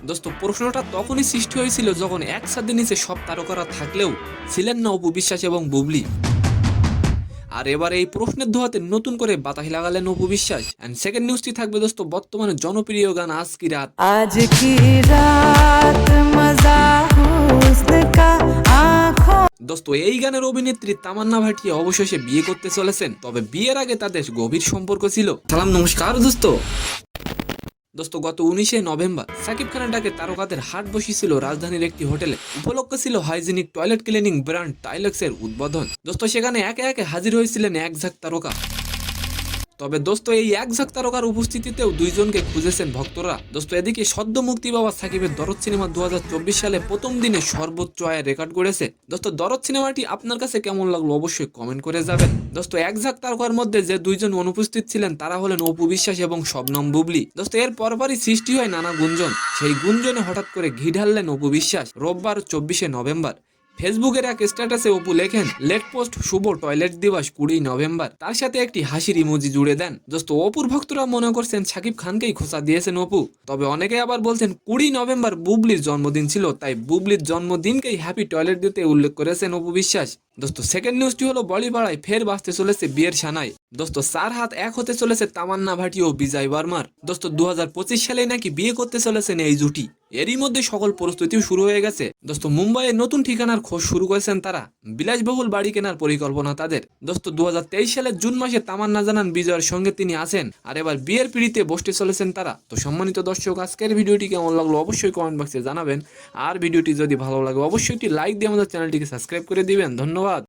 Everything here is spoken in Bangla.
দোস্ত প্রশ্নটা তখনই সৃষ্টি হয়েছিল যখন একসাথে নিচে সব তারকারা থাকলেও ছিলেন না অপু বিশ্বাস এবং বুবলি। আর এবার এই প্রশ্নের ধোয়াতে নতুন করে বাতাস লাগালেন অপু বিশ্বাস। এন্ড সেকেন্ড নিউজটি থাকবে দোস্ত বর্তমানে জনপ্রিয় গান আজ কি রাত। आज की रात मजा हुस्न का आँखों। দোস্ত এই গানের অভিনেত্রী তামান্না ভাটিয়া অবশেষে বিয়ে করতে চলেছেন, তবে বিয়ের আগে তাদের গভীর সম্পর্ক ছিল। সালাম নমস্কার দোস্ত। দোস্ত গত 19শে নভেম্বর সাকিব খানের ডাকে তারকাদের হাট বসেছিল রাজধানীর একটি হোটেলে। উপলক্ষ ছিল হাইজিনিক টয়লেট ক্লিনিং ব্র্যান্ড টাইলেক্সের উদ্বোধন। দোস্ত সেখানে একে একে হাজির হয়েছিলেন এক ঝাঁক তারকা। তবে দোস্ত এই এক ঝাঁক তারকার উপস্থিতিতেও দুইজনকে খুঁজেছেন ভক্তরা। দোস্ত এদিকে সদ্য মুক্তি পাওয়া সাকিবের দরদ সিনেমা 2024 সালে প্রথম দিনে সর্বোচ্চ আয়ের রেকর্ড করেছে। দোস্ত দরদ সিনেমাটি আপনার কাছে কেমন লাগলো অবশ্যই কমেন্ট করে যাবেন। দোস্ত এক ঝাঁক তারকার মধ্যে যে দুইজন অনুপস্থিত ছিলেন তারা হলেন অপু বিশ্বাস এবং শবনম বুবলি। দোস্ত এর পরপরই সৃষ্টি হয় নানা গুঞ্জন। সেই গুঞ্জনে হঠাৎ করে ঘি ঢাললেন অপু বিশ্বাস। রোববার 24শে নভেম্বর ফেসবুকের এক স্ট্যাটাসে অপু লেখেন, লেট পোস্ট শুভ টয়লেট দিবস 20 নভেম্বর। তার সাথে একটি হাসির ইমোজি জুড়ে দেন। দোস্ত অপুর ভক্তরা মনে করছেন সাকিব খানকেই খোঁচা দিয়েছেন অপু। তবে অনেকে আবার বলছেন 20 নভেম্বর বুবলির জন্মদিন ছিল, তাই বুবলির জন্মদিনকেই হ্যাপি টয়লেট দিতে উল্লেখ করেছেন অপু বিশ্বাস। দোস্ত সেকেন্ড নিউজটি হলো বলিপাড়ায় ফের বাঁচতে চলেছে বিয়ের সানাই। দোস্ত 4 হাত এক হতে চলেছে তামান্না ভাটি ও বিজয় বর্মার। দোস্ত 2025 সালে নাকি বিয়ে করতে চলেছেন এই জুটি। এরই মধ্যে সকল প্রস্তুতিও শুরু হয়ে গেছে। দোস্ত মুম্বাইয়ের নতুন ঠিকানার খোঁজ শুরু করেছেন তারা। বিলাসবহুল বাড়ি কেনার পরিকল্পনা তাদের। দোস্ত 2023 সালের জুন মাসে তামান্না জানান বিজয়ের সঙ্গে তিনি আছেন, আর এবার বিয়ের পিড়িতে বসতে চলেছেন তারা। তো সম্মানিত দর্শক, আজকের ভিডিওটি কেমন লাগলো অবশ্যই কমেন্ট বক্সে জানাবেন। আর ভিডিওটি যদি ভালো লাগে অবশ্যই একটি লাইক দিয়ে আমাদের চ্যানেলটিকে সাবস্ক্রাইব করে দিবেন। ধন্যবাদ।